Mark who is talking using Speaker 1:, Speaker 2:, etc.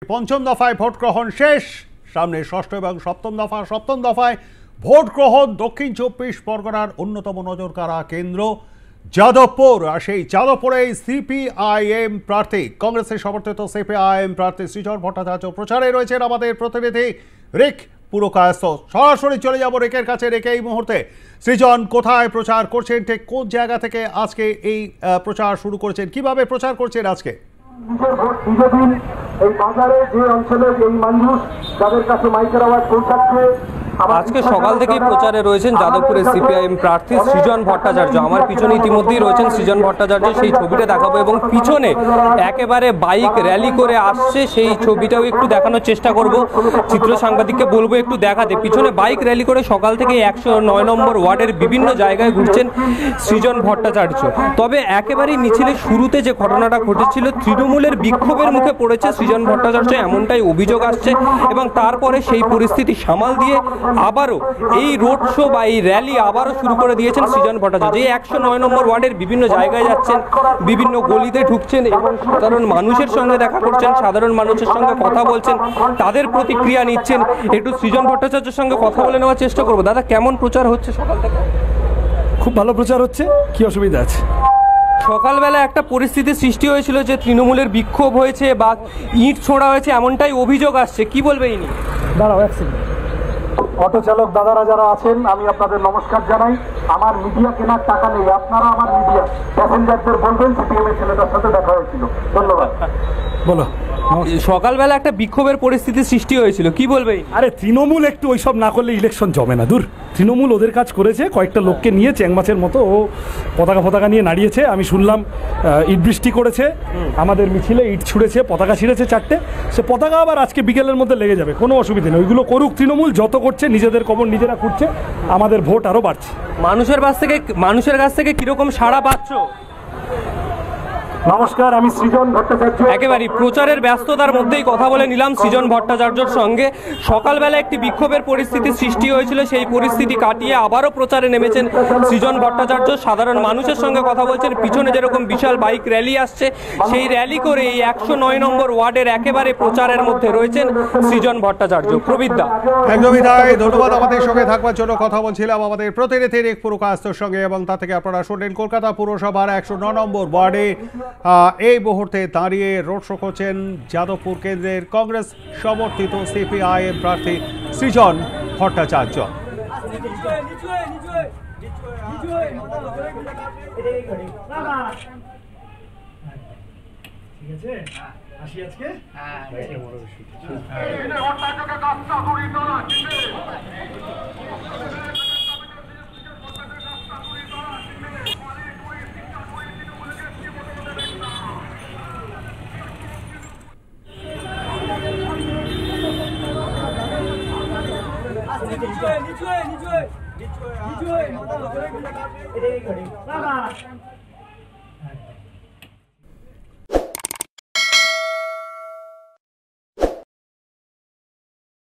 Speaker 1: পঞ্চম দফায় ভোট গ্রহণ শেষ, সামনে ষষ্ঠ এবং সপ্তম দফা। সপ্তম দফায় ভোট গ্রহণ দক্ষিণ 24 পরগনার অন্যতম নজরকাড়া কেন্দ্র যাদবপুর। আর সেই যাদবপুরে সিপিআইএম প্রার্থী, কংগ্রেসের সমর্থিত সিপিআইএম প্রার্থী সৃজন ভট্টাচার্য প্রচারে রয়েছেন আমাদের প্রতিনিধি রিক পুরকায়স্থ। সরাসরি চলে যাব রেকের কাছে। রেকে এই মুহূর্তে সৃজন কোথায় প্রচার করছেন, ঠিক কোন জায়গা থেকে আজকে এই প্রচার শুরু করেছেন, কিভাবে প্রচার করছেন আজকে?
Speaker 2: এই বাজারে যে অঞ্চলে এই মানুষ যাদের কাছে মাইকের আওয়াজ পৌঁছাচ্ছে,
Speaker 3: আজকে সকাল থেকেই প্রচারে রয়েছেন যাদবপুরের সিপিআইএম প্রার্থী সৃজন ভট্টাচার্য। আমার পিছনে ইতিমধ্যেই রয়েছেন সৃজন ভট্টাচার্য, সেই ছবিটা দেখাবো এবং পিছনে একেবারে বাইক র্যালি করে আসছে সেই ছবিটাও একটু দেখানোর চেষ্টা করব। চিত্র সাংবাদিককে বলবো একটু দেখাতে। পিছনে বাইক র্যালি করে সকাল থেকে 109 নম্বর ওয়ার্ডের বিভিন্ন জায়গায় ঘুরছেন সৃজন ভট্টাচার্য। তবে একেবারেই মিছিলের শুরুতে যে ঘটনাটা ঘটেছিল, তৃণমূলের বিক্ষোভের মুখে পড়েছে সৃজন ভট্টাচার্য, এমনটাই অভিযোগ আসছে এবং তারপরে সেই পরিস্থিতি সামাল দিয়ে আবারও এই রোড শো বা এই র্যালি আবারও শুরু করে দিয়েছেন সৃজন ভট্টাচার্য। এই 109 নম্বর ওয়ার্ডের বিভিন্ন জায়গায় যাচ্ছেন, বিভিন্ন গলিতে ঢুকছেন এবং সাধারণ মানুষের সঙ্গে দেখা করছেন, সাধারণ মানুষের সঙ্গে কথা বলছেন, তাদের প্রতিক্রিয়া নিচ্ছেন। একটু সৃজন ভট্টাচার্যের সঙ্গে কথা বলে নেওয়ার চেষ্টা করবো। দাদা, কেমন প্রচার হচ্ছে সকাল থেকে?
Speaker 4: খুব ভালো প্রচার হচ্ছে, কি অসুবিধা আছে?
Speaker 3: সকালবেলা একটা পরিস্থিতি সৃষ্টি হয়েছিল যে তৃণমূলের বিক্ষোভ হয়েছে বা ইট ছোড়া হয়েছে, এমনটাই অভিযোগ আসছে, কি বলবে ইনি?
Speaker 4: দাঁড়াও এক সেকেন্ড।
Speaker 2: অটো চালক দাদারা যারা আছেন, আমি আপনাদের নমস্কার জানাই। আমার মিডিয়া কেনার টাকা নেই, আপনারা আমার মিডিয়া প্যাসেঞ্জারদের বলবেন সিপিএম এর ছেলেটার সাথে দেখা হয়েছিল। ধন্যবাদ।
Speaker 4: বলো।
Speaker 3: সকালবেলা একটা বিক্ষোভের পরিস্থিতি সৃষ্টি হয়েছিল, কি বলবে?
Speaker 4: আরে তৃণমূল একটু ওইসব না করলে ইলেকশন জমে না। দূর, তৃণমূল ওদের কাজ করেছে, কয়েকটা লোককে নিয়ে চ্যাংমাছের মতো ও পতাকা নিয়ে নাড়িয়েছে। আমি শুনলাম ইট বৃষ্টি করেছে, আমাদের মিছিলে ইট ছুঁড়েছে, পতাকা ছিঁড়েছে 4টে। সে পতাকা আবার আজকে বিকেলের মধ্যে লেগে যাবে, কোনো অসুবিধা নেই। ওইগুলো করুক, তৃণমূল যত করছে নিজেদের কবর নিজেরা খুঁড়ছে, আমাদের ভোট আরও বাড়ছে।
Speaker 3: মানুষের কাছ থেকে কিরকম সাড়া পাচ্ছ?
Speaker 2: নমস্কার, আমি সৃজন ভট্টাচার্য।
Speaker 3: একেবারেই প্রচারের ব্যস্ততার মধ্যেই কথা বলে নিলাম সৃজন ভট্টাচার্যর সঙ্গে। সকালবেলা একটি বিক্ষোভের পরিস্থিতি সৃষ্টি হয়েছিল, সেই পরিস্থিতি কাটিয়ে আবারও প্রচারে নেমেছেন সৃজন ভট্টাচার্য। সাধারণ মানুষের সঙ্গে কথা বলছেন, পিছনে যেরকম বিশাল বাইক র্যালি আসছে, সেই র্যালি করে এই 109 নম্বর ওয়ার্ডের একেবারে প্রচারের মধ্যে রয়েছেন সৃজন ভট্টাচার্য। প্রবীরদা,
Speaker 1: একদমই তাই। ধন্যবাদ আমাদের সঙ্গে থাকবার জন্য। কথা বলছিলাম আমাদের প্রতিনিধি রিক পুরকায়স্থর সঙ্গে এবং তা থেকে আপনারা শুনলেন কলকাতা পুরসভার 109 নম্বর ওয়ার্ডে এই মুহূর্তে দাঁড়িয়ে রোড শো করছেন যাদবপুর কেন্দ্রের কংগ্রেস সমর্থিত সিপিআইএম প্রার্থী সৃজন ভট্টাচার্য।
Speaker 5: নিচু